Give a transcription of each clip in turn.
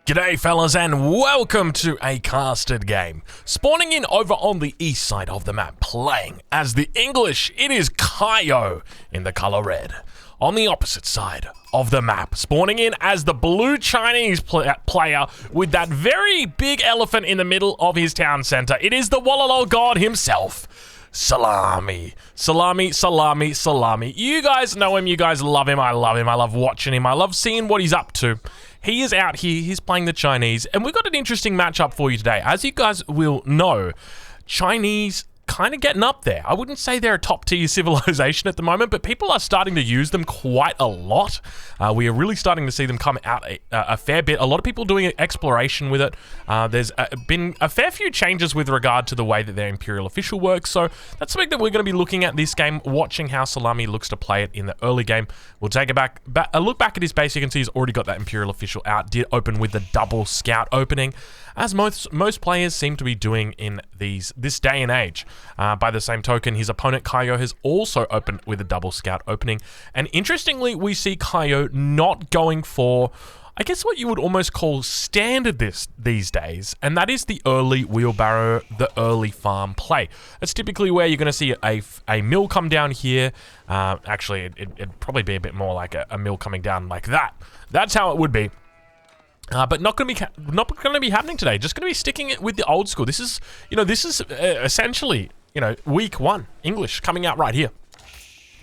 G'day fellas and welcome to a casted game. Spawning in over on the east side of the map, playing as the English, it is Kaio in the color red. On the opposite side of the map, spawning in as the blue Chinese player with that very big elephant in the middle of his town center. It is the wallalol god himself. Szalami. Szalami. You guys know him, you guys love him, I love watching him, I love seeing what he's up to. He is out here, he's playing the Chinese, and we've got an interesting matchup for you today. As you guys will know, Chinese kind of getting up there. I wouldn't say they're a top tier civilization at the moment, but people are starting to use them quite a lot. We are really starting to see them come out a fair bit. A lot of people doing exploration with it. There's been a fair few changes with regard to the way that their Imperial official works, so that's something that we're going to be looking at this game, watching how Szalami looks to play it in the early game. We'll take a look back at his base. You can see he's already got that Imperial official out. Did open with the double scout opening, as most players seem to be doing in this day and age. By the same token, his opponent Kaio has also opened with a double scout opening, and interestingly, we see Kaio not going for, I guess, what you would almost call standard these days, and that is the early wheelbarrow, the early farm play. That's typically where you're going to see a mill come down here. Actually, it'd probably be a bit more like a mill coming down like that. That's how it would be. But not going to be happening today. Just going to be sticking it with the old school. This is essentially, week one English coming out right here.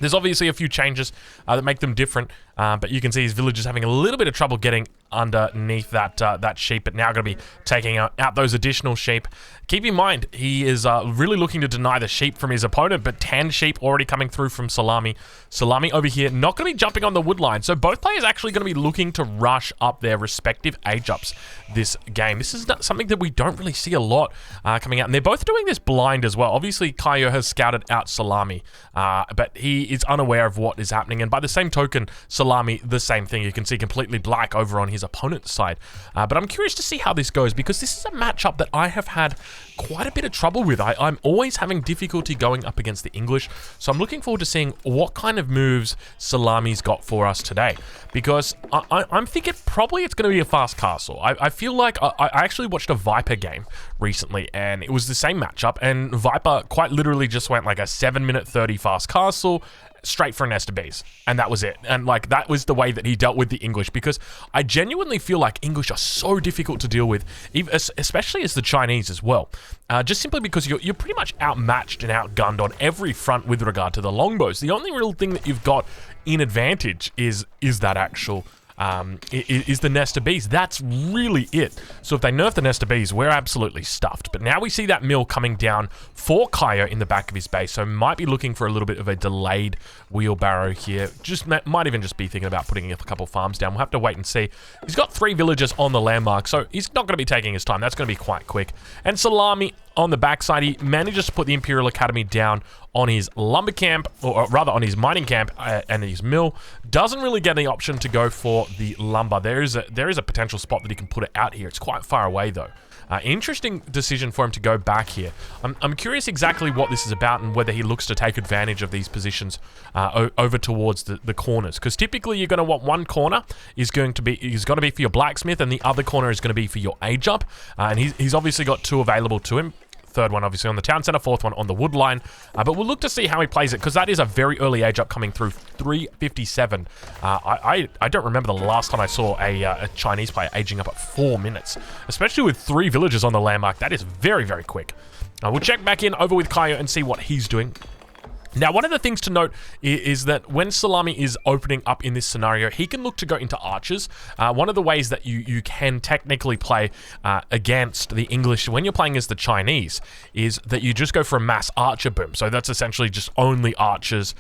There's obviously a few changes that make them different, but you can see his village is having a little bit of trouble getting underneath that sheep, but now going to be taking out those additional sheep. Keep in mind, he is really looking to deny the sheep from his opponent, but 10 sheep already coming through from Szalami. Szalami over here, not going to be jumping on the wood line, so both players actually going to be looking to rush up their respective age ups this game. This is not something that we don't really see a lot coming out, and they're both doing this blind as well. Obviously, Kaio has scouted out Szalami, but he is unaware of what is happening, and by the same token, Szalami, the same thing. You can see completely black over on his opponent's side, but I'm curious to see how this goes, because this is a matchup that I have had quite a bit of trouble with. I'm always having difficulty going up against the English, so I'm looking forward to seeing what kind of moves Szalami's got for us today, because I'm thinking probably it's going to be a fast castle. I feel like I actually watched a Viper game recently, and it was the same matchup, and Viper quite literally just went like a 7-minute 30 fast castle, straight for a nest of bees, and that was it. And like, that was the way that he dealt with the English, because I genuinely feel like English are so difficult to deal with, especially as the Chinese as well, just simply because you're pretty much outmatched and outgunned on every front with regard to the longbows. The only real thing that you've got in advantage is that actual is the nest of bees. That's really it. So if they nerf the nest of bees, we're absolutely stuffed. But now we see that mill coming down for Kaio in the back of his base, so might be looking for a little bit of a delayed wheelbarrow here. Just might even just be thinking about putting a couple farms down. We'll have to wait and see. He's got 3 villagers on the landmark, so he's not going to be taking his time. That's going to be quite quick. And Szalami on the backside, he manages to put the Imperial Academy down on his lumber camp, or rather on his mining camp and his mill. Doesn't really get the option to go for the lumber. There is a potential spot that he can put it out here. It's quite far away though. Interesting decision for him to go back here. I'm curious exactly what this is about, and whether he looks to take advantage of these positions over towards the corners, because typically you're going to want one corner is going to be for your blacksmith, and the other corner is going to be for your age up, and he's obviously got 2 available to him. Third one obviously on the town center, 4th one on the wood line, but we'll look to see how he plays it, because that is a very early age up coming through. 357. I don't remember the last time I saw a Chinese player aging up at 4 minutes, especially with 3 villagers on the landmark. That is very, very quick. We'll check back in over with Kaio and see what he's doing. Now, one of the things to note is that when Szalami is opening up in this scenario, he can look to go into archers. One of the ways that you can technically play against the English when you're playing as the Chinese is that you just go for a mass archer boom. So that's essentially just only archers.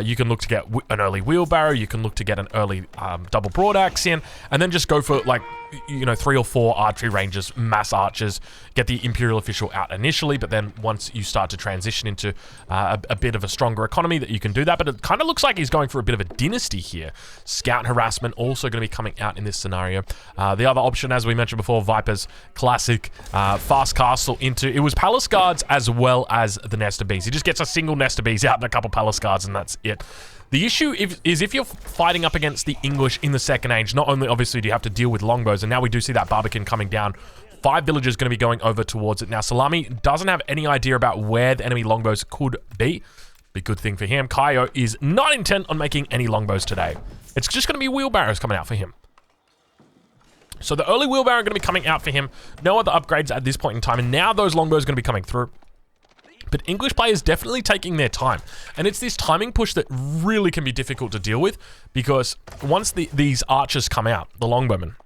You can look to get an early wheelbarrow, you can look to get an early double broadaxe in, and then just go for like 3 or 4 archery ranges, mass archers, get the Imperial official out initially, but then once you start to transition into a bit of a stronger economy, that you can do that. But it kind of looks like he's going for a bit of a dynasty here. Scout harassment also going to be coming out in this scenario. The other option, as we mentioned before, Viper's classic fast castle into, it was palace guards as well as the nest of bees. He just gets a single nest of bees out and a couple palace guards, and that's it. The issue is if you're fighting up against the English in the Second Age, not only obviously do you have to deal with longbows, and now we do see that Barbican coming down. 5 villagers going to be going over towards it. Now, Szalami doesn't have any idea about where the enemy longbows could be. Be a good thing for him. Kaio is not intent on making any longbows today. It's just going to be wheelbarrows coming out for him. So the early wheelbarrow going to be coming out for him. No other upgrades at this point in time. And now those longbows are going to be coming through. But English players definitely taking their time. And it's this timing push that really can be difficult to deal with. Because once these archers come out, the longbowmen,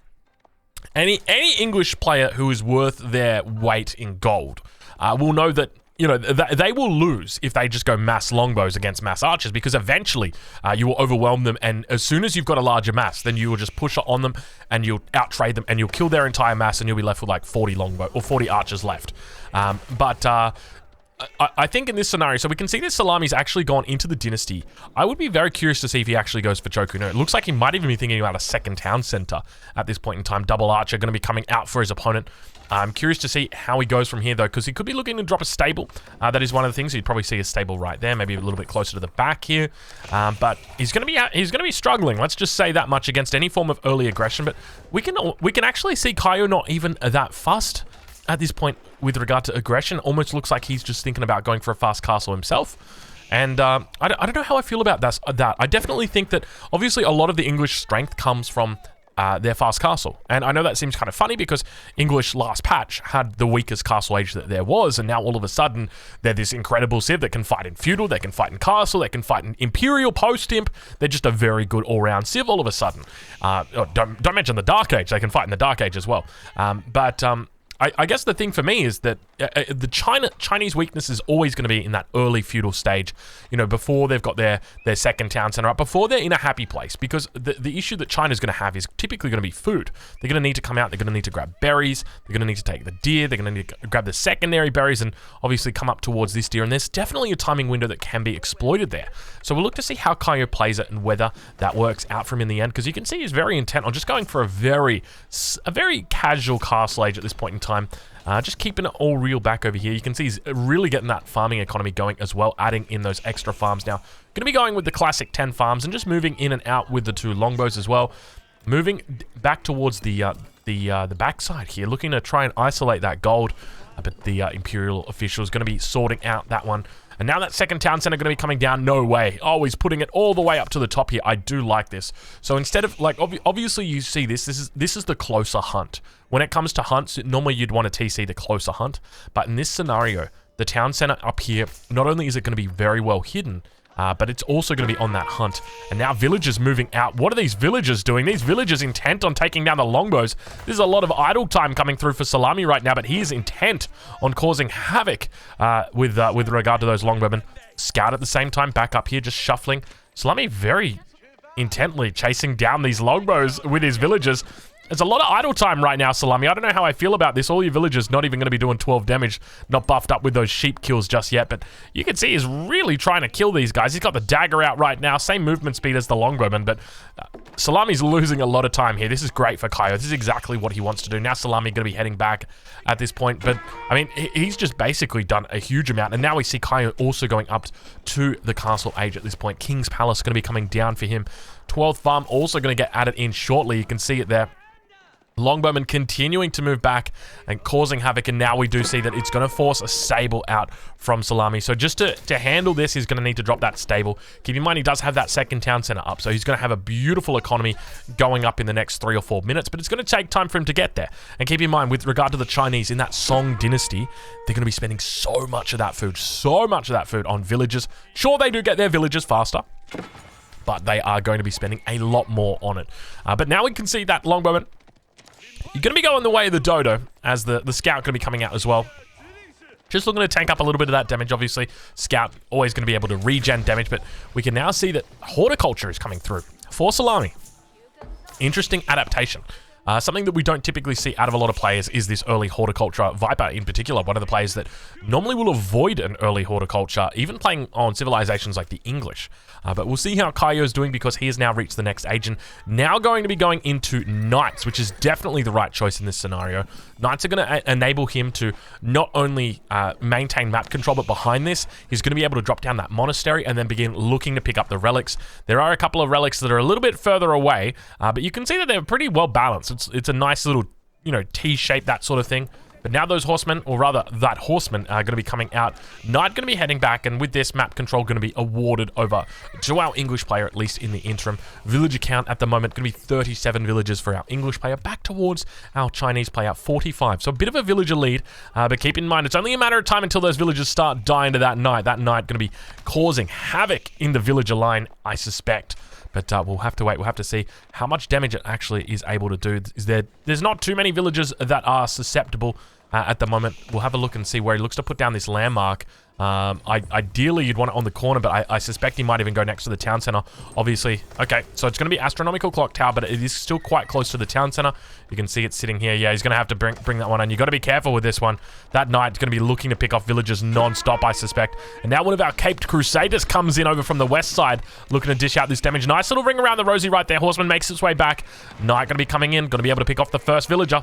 any English player who is worth their weight in gold will know that, you know, they will lose if they just go mass longbows against mass archers, because eventually you will overwhelm them, and as soon as you've got a larger mass, then you will just push on them and you'll out-trade them and you'll kill their entire mass and you'll be left with like 40 longbow or 40 archers left. I think in this scenario, so we can see that Szalami's actually gone into the dynasty. I would be very curious to see if he actually goes for Choku. No, it looks like he might even be thinking about a second town center at this point in time. Double archer going to be coming out for his opponent. I'm curious to see how he goes from here, though, because he could be looking to drop a stable. That is one of the things. You'd probably see a stable right there, maybe a little bit closer to the back here. But he's going to be struggling. Let's just say that much against any form of early aggression. But we can actually see Kaio not even that fussed at this point with regard to aggression. Almost looks like he's just thinking about going for a fast castle himself. And I don't know how I feel about that. I definitely think that obviously a lot of the English strength comes from their fast castle. And I know that seems kind of funny because English last patch had the weakest castle age that there was, and now all of a sudden they're this incredible civ that can fight in feudal, they can fight in castle, they can fight in imperial, post-imp. They're just a very good all-round civ all of a sudden. Don't mention the Dark Age, they can fight in the Dark Age as well. I guess the thing for me is that the Chinese weakness is always going to be in that early feudal stage, you know, before they've got their second town center up, before they're in a happy place, because the issue that China's going to have is typically going to be food. They're going to need to come out, they're going to need to grab berries, they're going to need to take the deer, they're going to need to grab the secondary berries and obviously come up towards this deer, and there's definitely a timing window that can be exploited there. So we'll look to see how Kaio plays it and whether that works out for him in the end, because you can see he's very intent on just going for a very casual castle age at this point in time. Just keeping it all real back over here. You can see he's really getting that farming economy going as well, adding in those extra farms now. Going to be going with the classic 10 farms and just moving in and out with the 2 longbows as well. Moving back towards the backside here, looking to try and isolate that gold. But the Imperial official is going to be sorting out that one. And now that second town center going to be coming down. No way. Oh, he's putting it all the way up to the top here. I do like this. So instead of, like, obviously you see this is the closer hunt. When it comes to hunts, normally you'd want to TC the closer hunt. But in this scenario, the town center up here, not only is it going to be very well hidden, but it's also going to be on that hunt. And now villagers moving out. What are these villagers doing? These villagers intent on taking down the longbows. There's a lot of idle time coming through for Szalami right now, but he is intent on causing havoc with regard to those longbowmen. Scout at the same time, back up here, just shuffling. Szalami very intently chasing down these longbows with his villagers. There's a lot of idle time right now, Szalami. I don't know how I feel about this. All your villagers not even going to be doing 12 damage, not buffed up with those sheep kills just yet, but you can see he's really trying to kill these guys. He's got the dagger out right now, same movement speed as the longbowman, but Szalami's losing a lot of time here. This is great for Kaio. This is exactly what he wants to do. Now Szalami going to be heading back at this point, but I mean, he's just basically done a huge amount, and now we see Kaio also going up to the castle age at this point. King's Palace going to be coming down for him. 12th farm also going to get added in shortly. You can see it there. Longbowman continuing to move back and causing havoc, and now we do see that it's going to force a stable out from Szalami. So just to handle this, he's going to need to drop that stable. Keep in mind, he does have that second town center up, so he's going to have a beautiful economy going up in the next 3 or 4 minutes, but it's going to take time for him to get there. And keep in mind, with regard to the Chinese, in that Song dynasty, they're going to be spending so much of that food on villagers. Sure, they do get their villagers faster, but they are going to be spending a lot more on it. But now we can see that Longbowman, you're going to be going the way of the dodo, as the scout going to be coming out as well. Just looking to tank up a little bit of that damage, obviously. Scout always going to be able to regen damage, but we can now see that horticulture is coming through for Szalami. Interesting adaptation. Something that we don't typically see out of a lot of players is this early horticulture. Viper, in particular, one of the players that normally will avoid an early horticulture, even playing on civilizations like the English. But we'll see how Kaio's doing because he has now reached the next age and now going to be going into Knights, which is definitely the right choice in this scenario. Knights are going to enable him to not only maintain map control, but behind this, he's going to be able to drop down that monastery and then begin looking to pick up the relics. There are a couple of relics that are a little bit further away, but you can see that they're pretty well balanced. It's a nice little, you know, T shape, that sort of thing. But now those horsemen, or rather that horseman, are going to be coming out. Knight going to be heading back, and with this, map control going to be awarded over to our English player, at least in the interim. Villager count at the moment going to be 37 villagers for our English player, back towards our Chinese player, 45. So a bit of a villager lead, but keep in mind, it's only a matter of time until those villagers start dying to that Knight. That Knight going to be causing havoc in the villager line, I suspect. But we'll have to wait. We'll have to see how much damage it actually is able to do. There's not too many villagers that are susceptible at the moment. We'll have a look and see where he looks to put down this landmark. Ideally, you'd want it on the corner, but I suspect he might even go next to the town center. Obviously, okay, so it's going to be astronomical clock tower, but it is still quite close to the town center. You can see it sitting here. Yeah, he's going to have to bring that one on. You got to be careful with this one. That knight's going to be looking to pick off villagers non-stop, I suspect. And now one of our caped crusaders comes in over from the west side, looking to dish out this damage. Nice little ring around the rosy right there. Horseman makes its way back. Knight going to be coming in, going to be able to pick off the first villager.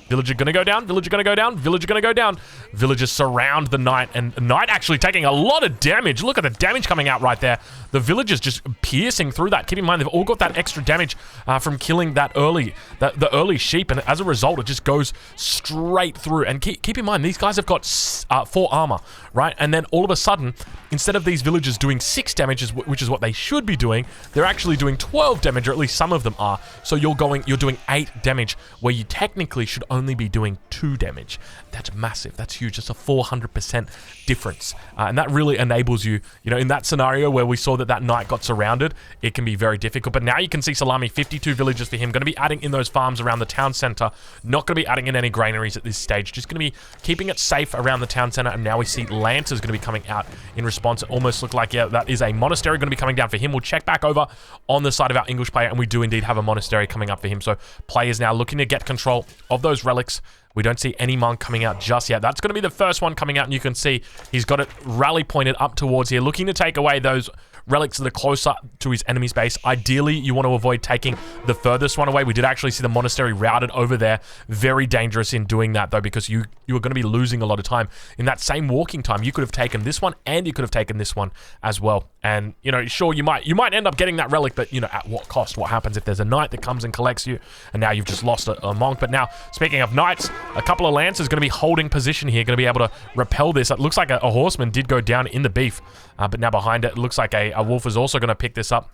Villager gonna go down, villager gonna go down, villager gonna go down. Villagers surround the Knight, and Knight actually taking a lot of damage. Look at the damage coming out right there. The villagers just piercing through that. Keep in mind, they've all got that extra damage from killing that the early sheep, and as a result, it just goes straight through. And keep in mind, these guys have got 4 armor, right? And then all of a sudden, instead of these villagers doing 6 damage, which is what they should be doing, they're actually doing 12 damage, or at least some of them are. So you're doing 8 damage, where you technically should only be doing 2 damage. That's massive. That's huge. It's a 400% difference. And that really enables you, in that scenario where we saw that Knight got surrounded, it can be very difficult. But now you can see Szalami, 52 villagers for him. Going to be adding in those farms around the town center. Not going to be adding in any granaries at this stage. Just going to be keeping it safe around the town center. And now we see Lancers going to be coming out in response. It almost looked like, yeah, that is a monastery going to be coming down for him. We'll check back over on the side of our English player, and we do indeed have a monastery coming up for him. So players now looking to get control of those relics. We don't see any monk coming out just yet. That's going to be the first one coming out, and you can see he's got it rally pointed up towards here, looking to take away those relics that are closer to his enemy's base. Ideally, you want to avoid taking the furthest one away. We did actually see the monastery routed over there. Very dangerous in doing that, though, because you are going to be losing a lot of time. In that same walking time, you could have taken this one, and you could have taken this one as well. And, sure, you might end up getting that relic, but, at what cost? What happens if there's a knight that comes and collects you, and now you've just lost a monk? But now, speaking of knights, a couple of lancers going to be holding position here, going to be able to repel this. It looks like a horseman did go down in the beef, but now behind it looks like a wolf is also going to pick this up.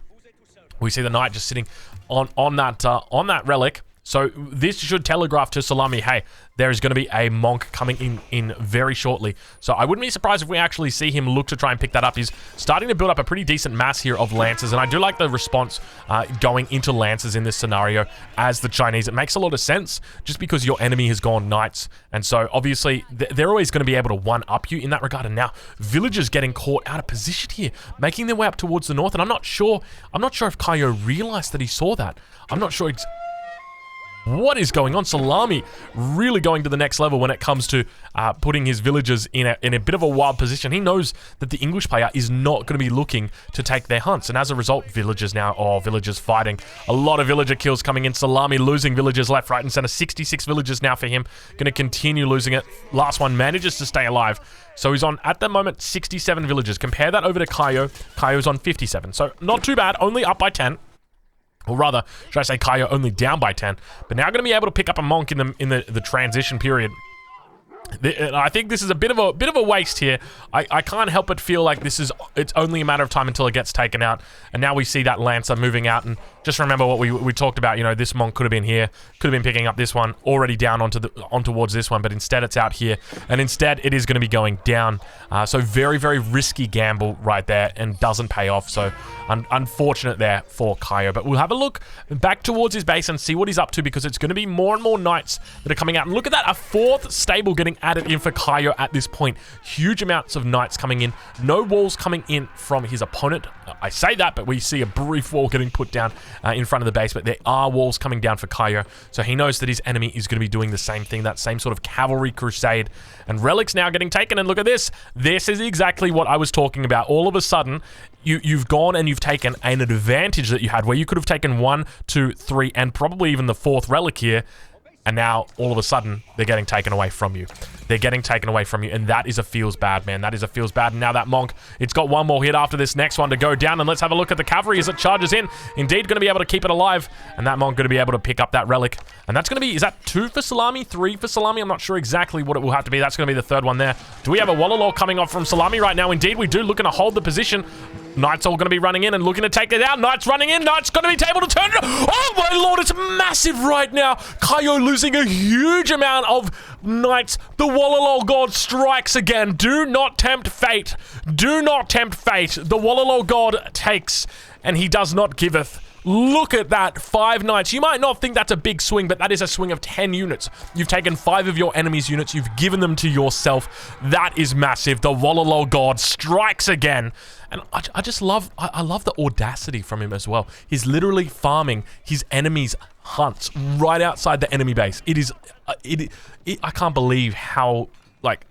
We see the knight just sitting on that relic. So this should telegraph to Szalami, hey, there is going to be a monk coming in very shortly. So I wouldn't be surprised if we actually see him look to try and pick that up. He's starting to build up a pretty decent mass here of lancers, and I do like the response going into lancers in this scenario as the Chinese. It makes a lot of sense just because your enemy has gone knights, and so obviously they're always going to be able to one-up you in that regard. And now villagers getting caught out of position here, making their way up towards the north, and I'm not sure if Kaio realized that he saw that. I'm not sure what is going on. Szalami really going to the next level when it comes to putting his villagers in a bit of a wild position. He knows that the English player is not going to be looking to take their hunts, and as a result, villagers fighting. A lot of villager kills coming in. Szalami losing villagers left, right, and center. 66 villagers now for him. Going to continue losing it. Last one manages to stay alive. So he's on, at the moment, 67 villagers. Compare that over to Kaio. Kaio's on 57. So not too bad, only up by 10. Or rather, should I say Kaio only down by 10. But now going to be able to pick up a monk in the transition period. I think this is a bit of a waste here. I can't help but feel like it's only a matter of time until it gets taken out. And now we see that Lancer moving out, and just remember what we talked about. This monk could have been here, could have been picking up this one, already down on towards this one, but instead it's out here, and instead it is going to be going down. So very, very risky gamble right there, and doesn't pay off. So unfortunate there for Kaio. But we'll have a look back towards his base and see what he's up to, because it's going to be more and more knights that are coming out. And look at that, a 4th stable getting added in for Kaio at this point. Huge amounts of knights coming in. No walls coming in from his opponent. I say that, but we see a brief wall getting put down in front of the base, but there are walls coming down for Kaio, so he knows that his enemy is going to be doing the same thing, that same sort of cavalry crusade. And Relic's now getting taken, and look at this. This is exactly what I was talking about. All of a sudden, you've gone and you've taken an advantage that you had, where you could have taken 1, 2, 3, and probably even the 4th relic here, and now all of a sudden they're getting taken away from you. They're getting taken away from you, and that is a feels bad, man. That is a feels bad. And now that monk, it's got one more hit after this next one to go down, and let's have a look at the cavalry as it charges in. Indeed going to be able to keep it alive, and that monk going to be able to pick up that relic. And that's going to be, is that 2 for Szalami, 3 for Szalami? I'm not sure exactly what it will have to be. That's going to be the 3rd one there. Do we have a wallalol coming off from Szalami right now? Indeed we do, looking to hold the position. Knights all going to be running in and looking to take it out. Knights running in. Knights going to be able to turn it. Oh my lord, it's massive right now. Kaio losing a huge amount of knights. The wallalol god strikes again. Do not tempt fate. Do not tempt fate. The wallalol god takes, and he does not giveth. Look at that, 5 knights. You might not think that's a big swing, but that is a swing of 10 units. You've taken 5 of your enemy's units. You've given them to yourself. That is massive. The wallalol god strikes again. And I just love, I love the audacity from him as well. He's literally farming his enemy's hunts right outside the enemy base. It is, I can't believe how, like,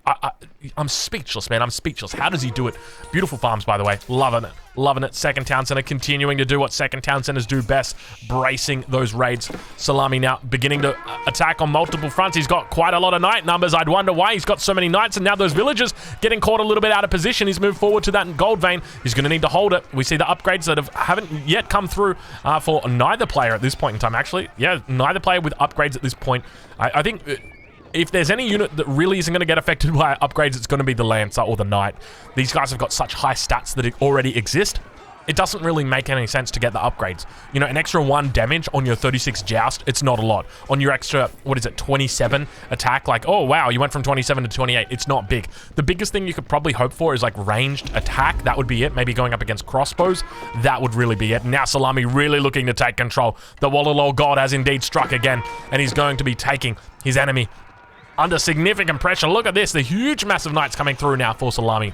I'm speechless, man. I'm speechless. How does he do it? Beautiful farms, by the way. Loving it. Loving it. Second Town Center continuing to do what Second Town Centers do best, bracing those raids. Szalami now beginning to attack on multiple fronts. He's got quite a lot of knight numbers. I'd wonder why he's got so many knights, and now those villagers getting caught a little bit out of position. He's moved forward to that gold vein. He's going to need to hold it. We see the upgrades that haven't yet come through for neither player at this point in time, actually. Yeah, neither player with upgrades at this point. I think if there's any unit that really isn't going to get affected by upgrades, it's going to be the Lancer or the Knight. These guys have got such high stats that already exist. It doesn't really make any sense to get the upgrades. You know, an extra 1 damage on your 36 joust, it's not a lot. On your extra, what is it, 27 attack, like, oh wow, you went from 27 to 28, it's not big. The biggest thing you could probably hope for is like ranged attack. That would be it. Maybe going up against crossbows. That would really be it. Now Szalami really looking to take control. The wallalol god has indeed struck again, and he's going to be taking his enemy under significant pressure. Look at this, the huge massive knights coming through now for Szalami.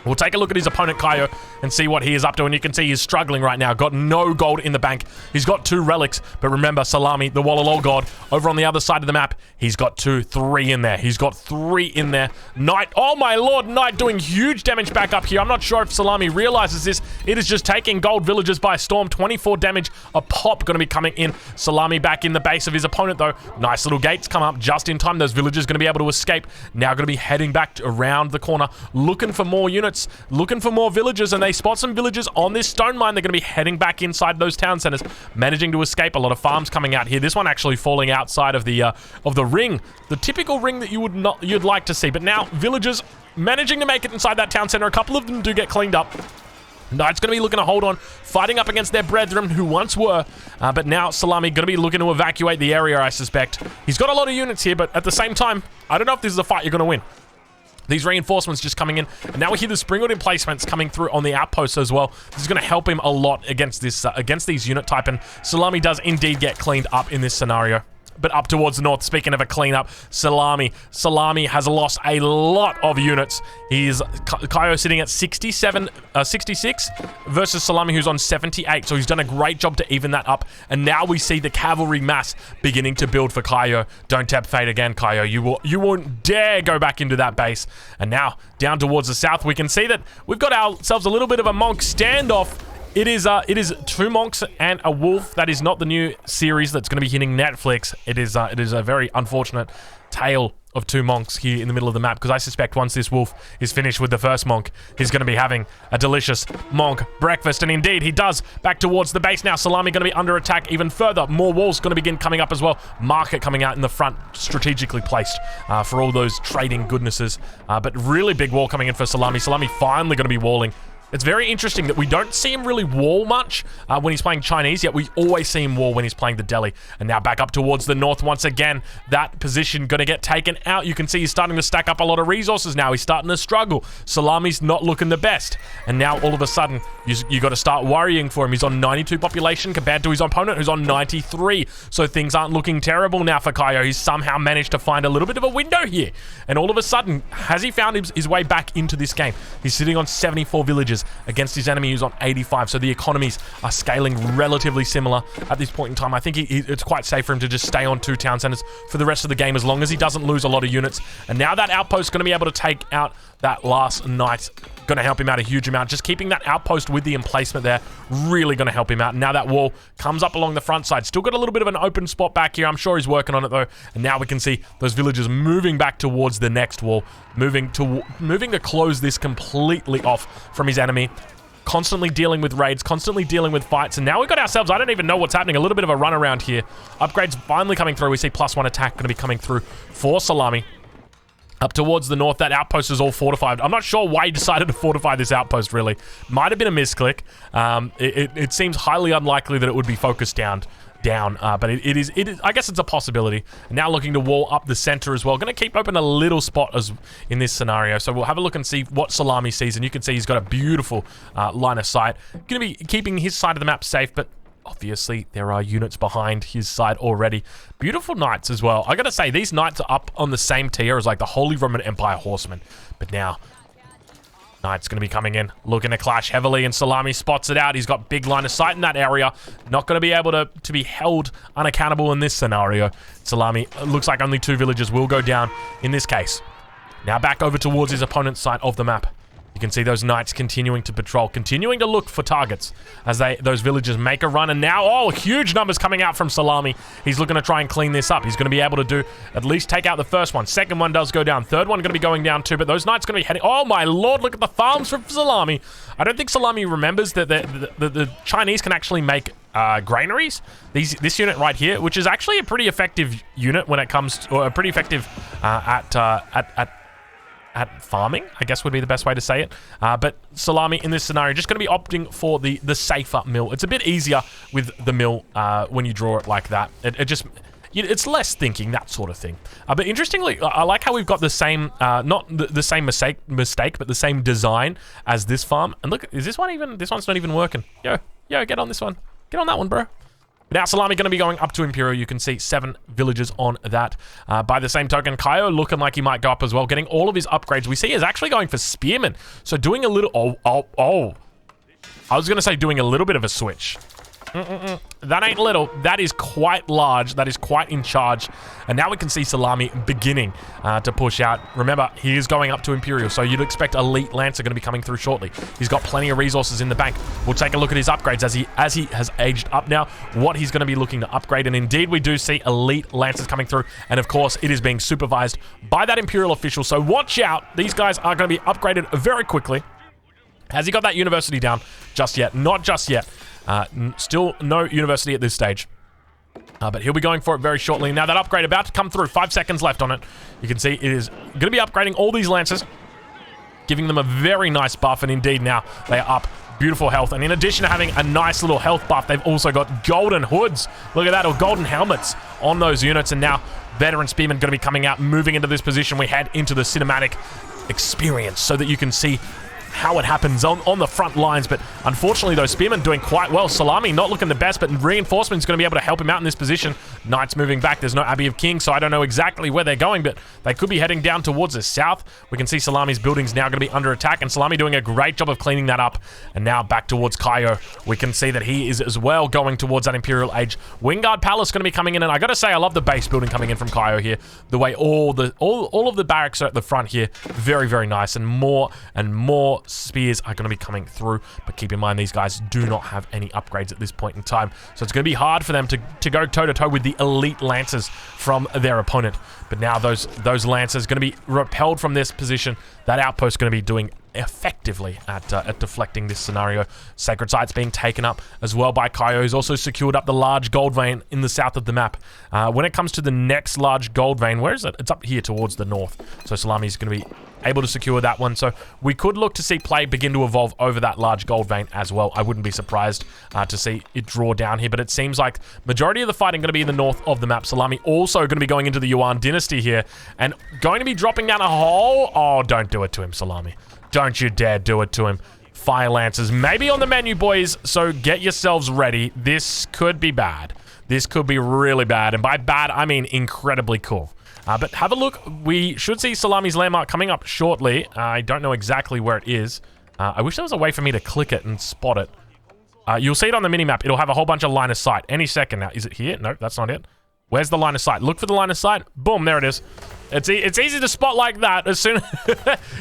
We'll take a look at his opponent, Kaio, and see what he is up to, and you can see he's struggling right now. Got no gold in the bank. He's got 2 relics, but remember, Szalami, the wallalol god, over on the other side of the map, he's got 2, 3 in there. He's got 3 in there. Knight, oh my lord, Knight doing huge damage back up here. I'm not sure if Szalami realizes this. It is just taking gold villagers by storm. 24 damage a pop going to be coming in. Szalami back in the base of his opponent, though. Nice little gates come up just in time. Those villagers going to be able to escape. Now going to be heading back around the corner, looking for more units, looking for more villagers, and they spot some villagers on this stone mine. They're going to be heading back inside those town centers, managing to escape. A lot of farms coming out here. This one actually falling outside of the ring, the typical ring that you'd like to see. But now villagers managing to make it inside that town center. A couple of them do get cleaned up. Knight's going to be looking to hold on, fighting up against their brethren who once were, but now Szalami going to be looking to evacuate the area, I suspect. He's got a lot of units here, but at the same time, I don't know if this is a fight you're going to win. These reinforcements just coming in, and now we hear the Springwood emplacements coming through on the outposts as well. This is going to help him a lot against this, against these unit type, and Szalami does indeed get cleaned up in this scenario. But up towards the north, speaking of a cleanup, Szalami has lost a lot of units. He's Kaio sitting at 66 versus Szalami, who's on 78. So he's done a great job to even that up. And now we see the cavalry mass beginning to build for Kaio. Don't tap fate again, Kaio. You won't dare go back into that base. And now down towards the south, we can see that we've got ourselves a little bit of a monk standoff. It is 2 monks and a wolf. That is not the new series that's going to be hitting Netflix. It is a very unfortunate tale of 2 monks here in the middle of the map, because I suspect once this wolf is finished with the first monk, he's going to be having a delicious monk breakfast. And indeed, he does. Back towards the base now. Szalami going to be under attack even further. More walls going to begin coming up as well. Market coming out in the front, strategically placed for all those trading goodnesses. But really big wall coming in for Szalami. Szalami finally going to be walling. It's very interesting that we don't see him really wall much when he's playing Chinese, yet we always see him wall when he's playing the Delhi. And now back up towards the north once again. That position going to get taken out. You can see he's starting to stack up a lot of resources now. He's starting to struggle. Salami's not looking the best. And now all of a sudden, you got to start worrying for him. He's on 92 population compared to his opponent who's on 93. So things aren't looking terrible now for Kaio. He's somehow managed to find a little bit of a window here. And all of a sudden, has he found his way back into this game? He's sitting on 74 villages against his enemy who's on 85. So the economies are scaling relatively similar at this point in time. I think it's quite safe for him to just stay on 2 town centers for the rest of the game as long as he doesn't lose a lot of units. And now that outpost is going to be able to take out that last knight. Going to help him out a huge amount. Just keeping that outpost with the emplacement there, really going to help him out. Now that wall comes up along the front side. Still got a little bit of an open spot back here. I'm sure he's working on it though. And now we can see those villagers moving back towards the next wall, moving to close this completely off from his enemy. Constantly dealing with raids, constantly dealing with fights, and now we've got ourselves, I don't even know what's happening, a little bit of a run around here. Upgrades finally coming through. We see +1 attack going to be coming through for Szalami. Up towards the north, that outpost is all fortified. I'm not sure why he decided to fortify this outpost, really. Might have been a misclick. It seems highly unlikely that it would be focused down. But it is. I guess it's a possibility. Now looking to wall up the center as well. Going to keep open a little spot as in this scenario. So we'll have a look and see what Szalami sees. And you can see he's got a beautiful line of sight. Going to be keeping his side of the map safe, but obviously there are units behind his side already. Beautiful knights as well. I gotta say, these knights are up on the same tier as like the Holy Roman Empire horsemen. But now Knight's going to be coming in, looking to clash heavily, and Szalami spots it out. He's got big line of sight in that area. Not going to be able to be held unaccountable in this scenario. Szalami, looks like only 2 villagers will go down in this case. Now back over towards his opponent's side of the map. You can see those knights continuing to patrol, continuing to look for targets as those villagers make a run. And now, oh, huge numbers coming out from Szalami. He's looking to try and clean this up. He's going to be able to at least take out the first one. Second one does go down. Third one going to be going down too, but those knights going to be heading... Oh my lord, look at the farms from Szalami. I don't think Szalami remembers that the Chinese can actually make granaries. This unit right here, which is actually a pretty effective unit when it comes to... Or pretty effective at farming, I guess would be the best way to say it. But Szalami in this scenario just going to be opting for the safer mill. It's a bit easier with the mill when you draw it like that. It's less thinking, that sort of thing. But interestingly, I like how we've got the same, not the same mistake, but the same design as this farm. And look, is this one even, this one's not even working. Yo, get on this one. Get on that one, bro. Now Szalami going to be going up to Imperial. You can see 7 villagers on that. By the same token, Kaio looking like he might go up as well, getting all of his upgrades. We see he's actually going for Spearmen. So doing a little... Oh. I was going to say doing a little bit of a switch. That ain't little. That is quite large. That is quite in charge. And now we can see Szalami beginning to push out. Remember, he is going up to Imperial, so you'd expect Elite Lancer going to be coming through shortly. He's got plenty of resources in the bank. We'll take a look at his upgrades as he has aged up now, what he's going to be looking to upgrade. And indeed, we do see Elite Lancers coming through. And of course, it is being supervised by that Imperial official. So watch out. These guys are going to be upgraded very quickly. Has he got that university down just yet? Not just yet. Still no university at this stage. But he'll be going for it very shortly. Now that upgrade about to come through. 5 seconds left on it. You can see it is going to be upgrading all these Lancers, giving them a very nice buff. And indeed now they are up. Beautiful health. And in addition to having a nice little health buff, they've also got golden hoods. Look at that. Or golden helmets on those units. And now Veteran Spearmen going to be coming out, moving into this position. We head into the cinematic experience so that you can see how it happens on the front lines. But unfortunately, those Spearmen doing quite well. Szalami not looking the best, but reinforcement's going to be able to help him out in this position. Knights moving back. There's no Abbey of Kings, so I don't know exactly where they're going, but they could be heading down towards the south. We can see Salami's buildings now going to be under attack, and Szalami doing a great job of cleaning that up. And now back towards Kaio. We can see that he is as well going towards that Imperial Age. Wingard Palace going to be coming in, and I got to say, I love the base building coming in from Kaio here. The way all of the barracks are at the front here. Very, very nice, and more spears are going to be coming through. But keep in mind, these guys do not have any upgrades at this point in time, so it's going to be hard for them to go toe-to-toe with the elite Lancers from their opponent. But now those Lancers going to be repelled from this position. That outpost going to be doing effectively at deflecting this scenario. Sacred Site's being taken up as well by Kaio, who's also secured up the large gold vein in the south of the map. When it comes to the next large gold vein, where is it? It's up here towards the north. So Szalami's going to be able to secure that one. So we could look to see play begin to evolve over that large gold vein as well. I wouldn't be surprised to see it draw down here, but it seems like majority of the fighting going to be in the north of the map. Szalami also going to be going into the Yuan dynasty here and going to be dropping down a hole. Oh, don't do it to him, Szalami. Don't you dare do it to him. Fire Lancers maybe on the menu, boys, so get yourselves ready. This could be bad. This could be really bad, and by bad, I mean incredibly cool. But have a look. We should see Szalami's landmark coming up shortly. I don't know exactly where it is. I wish there was a way for me to click it and spot it. You'll see it on the minimap. It'll have a whole bunch of line of sight any second now. Is it here? No, that's not it. Where's the line of sight? Look for the line of sight. Boom, there it is. It's easy to spot like that as soon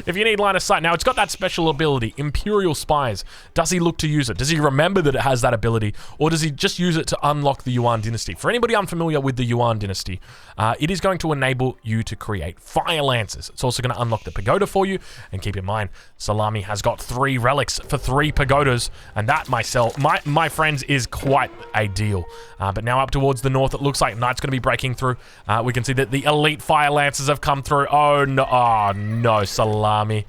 if you need line of sight. Now, it's got that special ability, Imperial Spies. Does he look to use it? Does he remember that it has that ability? Or does he just use it to unlock the Yuan dynasty? For anybody unfamiliar with the Yuan dynasty, it is going to enable you to create Fire Lancers. It's also going to unlock the pagoda for you. And keep in mind, Szalami has got 3 relics for 3 pagodas. And that, my friends, is quite a deal. But now up towards the north, it looks like night's going to be breaking through. We can see that the elite Fire Lancers have come through. Oh no, Szalami.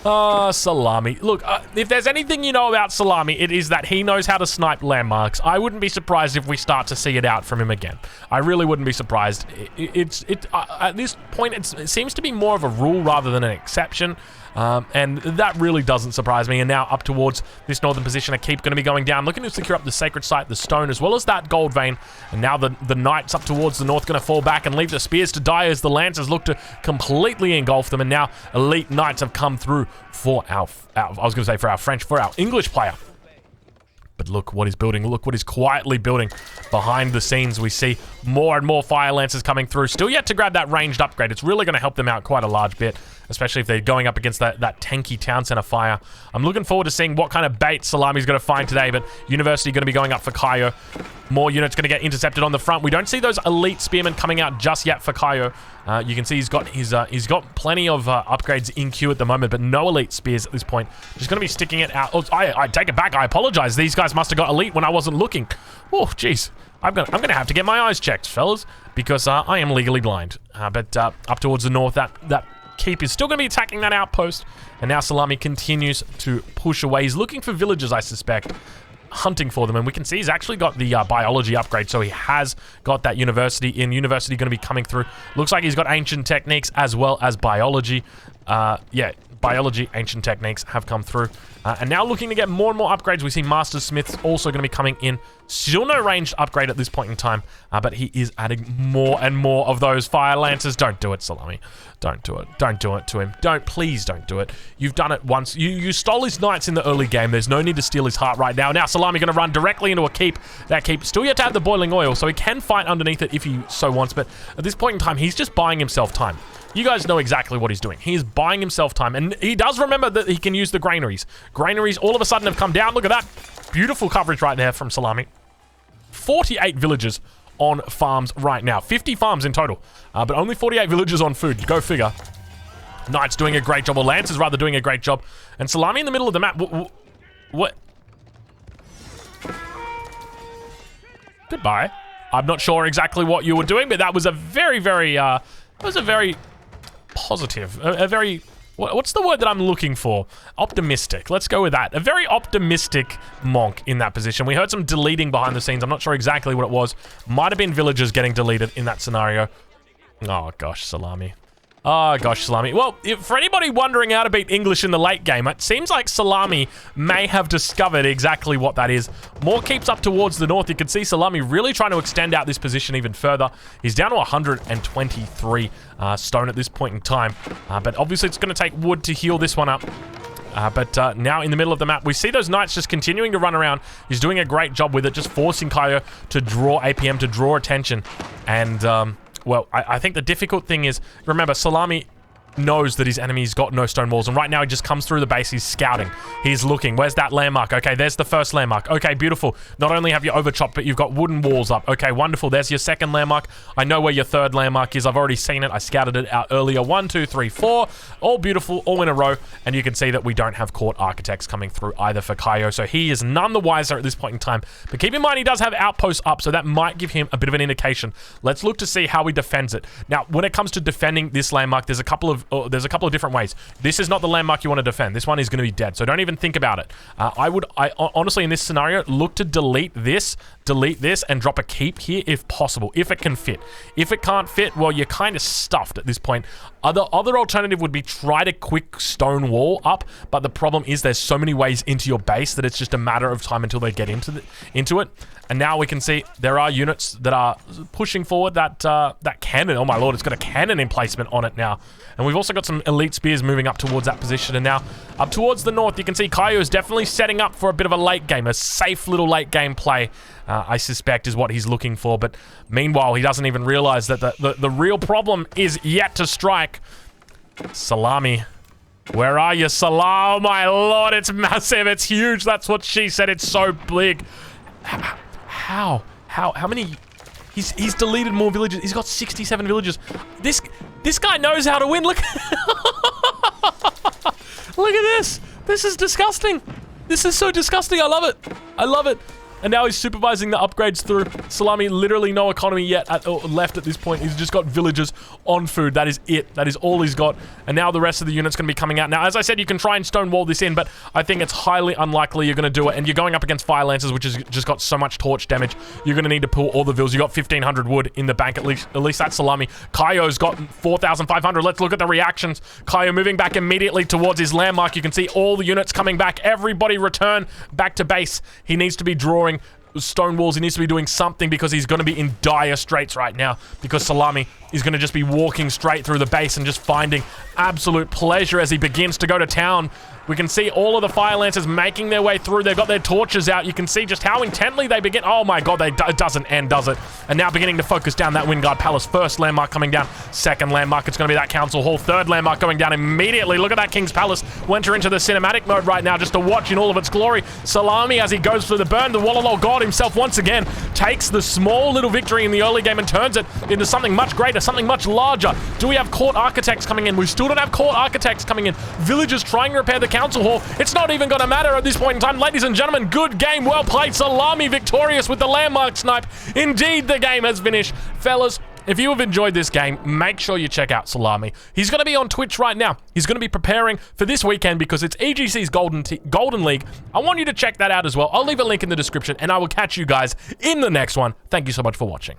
Oh, Szalami. Look, if there's anything you know about Szalami, it is that he knows how to snipe landmarks. I wouldn't be surprised if we start to see it out from him again. I really wouldn't be surprised. At this point, it seems to be more of a rule rather than an exception. And that really doesn't surprise me. And now up towards this northern position, a keep going to be going down, looking to secure up the sacred site, the stone, as well as that gold vein. And now the knights up towards the north going to fall back and leave the spears to die as the lancers look to completely engulf them. And now elite knights have come through for our English player. But look what he's building. Look what he's quietly building behind the scenes. We see more and more Fire Lancers coming through. Still yet to grab that ranged upgrade. It's really going to help them out quite a large bit, especially if they're going up against that tanky town center fire. I'm looking forward to seeing what kind of bait Szalami's going to find today, but University going to be going up for Kaio. More units going to get intercepted on the front. We don't see those elite spearmen coming out just yet for Kaio. You can see he's got plenty of upgrades in queue at the moment, but no elite spears at this point. Just going to be sticking it out. Oh, I take it back. I apologize. These guys must have got elite when I wasn't looking. Oh, jeez. I'm gonna have to get my eyes checked, fellas, because I am legally blind. But up towards the north, that keep is still going to be attacking that outpost. And now Szalami continues to push away. He's looking for villagers, I suspect, hunting for them. And we can see he's actually got the biology upgrade, so he has got that university in. University going to be coming through. Looks like he's got ancient techniques as well as biology. Yeah, biology, ancient techniques have come through. And now looking to get more and more upgrades. We see Master Smith's also going to be coming in. Still no ranged upgrade at this point in time, but he is adding more and more of those Fire Lancers. Don't do it, Szalami. Don't do it. Don't do it to him. Please don't do it. You've done it once. You stole his knights in the early game. There's no need to steal his heart right now. Now Szalami going to run directly into a keep. That keep still yet to have the boiling oil, so he can fight underneath it if he so wants, but at this point in time, he's just buying himself time. You guys know exactly what he's doing. He's buying himself time, and he does remember that he can use the granaries. Granaries all of a sudden have come down. Look at that. Beautiful coverage right there from Szalami. 48 villagers on farms right now. 50 farms in total, but only 48 villagers on food. Go figure. Knights doing a great job, or Lancers rather doing a great job. And Szalami in the middle of the map. What? Goodbye. I'm not sure exactly what you were doing, but that was a very, very, positive, a very, what's the word that I'm looking for? Optimistic. Let's go with that. A very optimistic monk in that position. We heard some deleting behind the scenes. I'm not sure exactly what it was. Might have been villagers getting deleted in that scenario. Oh gosh, Szalami. Oh gosh, Szalami. Well, for anybody wondering how to beat English in the late game, it seems like Szalami may have discovered exactly what that is. More keeps up towards the north. You can see Szalami really trying to extend out this position even further. He's down to 123 stone at this point in time. But obviously it's going to take wood to heal this one up. But now in the middle of the map, we see those knights just continuing to run around. He's doing a great job with it, just forcing Kaio to draw APM, to draw attention. And well, I think the difficult thing is, remember, Szalami knows that his enemy's got no stone walls, and right now he just comes through the base. He's scouting. He's looking. Where's that landmark? Okay, there's the first landmark. Okay, beautiful. Not only have you overchopped, but you've got wooden walls up. Okay, wonderful. There's your second landmark. I know where your third landmark is. I've already seen it. I scouted it out earlier. 1, 2, 3, 4. All beautiful, all in a row. And you can see that we don't have court architects coming through either for Kaio, so he is none the wiser at this point in time. But keep in mind, he does have outposts up, so that might give him a bit of an indication. Let's look to see how he defends it. Now, when it comes to defending this landmark, there's a couple of different ways. This is not the landmark you want to defend. This one is going to be dead, so don't even think about it. I honestly, in this scenario, look to delete this, and drop a keep here if possible, if it can fit. If it can't fit, well, you're kind of stuffed at this point. Other alternative would be try to quick stone wall up, but the problem is there's so many ways into your base that it's just a matter of time until they get into it. And now we can see there are units that are pushing forward. That cannon, oh my lord, it's got a cannon emplacement on it now. And we've also got some elite spears moving up towards that position. And now up towards the north, you can see Kaio is definitely setting up for a bit of a late game, a safe little late game play, I suspect is what he's looking for. But meanwhile, he doesn't even realize that the real problem is yet to strike. Szalami. Where are you, Szalami? Oh my lord, it's massive, it's huge. That's what she said, it's so big. How many? He's deleted more villages. He's got 67 villages. This guy knows how to win. Look. Look at this. This is disgusting. This is so disgusting. I love it. I love it. And now he's supervising the upgrades through. Szalami, literally no economy yet left at this point. He's just got villagers on food. That is it. That is all he's got. And now the rest of the unit's going to be coming out. Now, as I said, you can try and stonewall this in, but I think it's highly unlikely you're going to do it. And you're going up against Fire Lancers, which has just got so much torch damage. You're going to need to pull all the vills. You got 1,500 wood in the bank, at least that's Szalami. Kaio's got 4,500. Let's look at the reactions. Kaio moving back immediately towards his landmark. You can see all the units coming back. Everybody return back to base. He needs to be drawing stone walls. He needs to be doing something because he's going to be in dire straits right now, because Szalami is going to just be walking straight through the base and just finding absolute pleasure as he begins to go to town. We can see all of the Fire Lancers making their way through. They've got their torches out. You can see just how intently they begin. Oh my god, it doesn't end, does it? And now beginning to focus down that Wingard Palace. First landmark coming down. Second landmark, it's going to be that Council Hall. Third landmark going down immediately. Look at that King's Palace. We'll enter into the cinematic mode right now just to watch in all of its glory. Szalami, as he goes through the burn, the wallalol god himself once again takes the small little victory in the early game and turns it into something much greater, something much larger. Do we have court architects coming in? We still don't have court architects coming in. Villagers trying to repair the Council Hall. It's not even going to matter at this point in time. Ladies and gentlemen, good game, well played. Szalami victorious with the landmark snipe. Indeed, the game has finished. Fellas, if you have enjoyed this game, make sure you check out Szalami. He's going to be on Twitch right now. He's going to be preparing for this weekend because it's EGC's Golden League. I want you to check that out as well. I'll leave a link in the description, and I will catch you guys in the next one. Thank you so much for watching.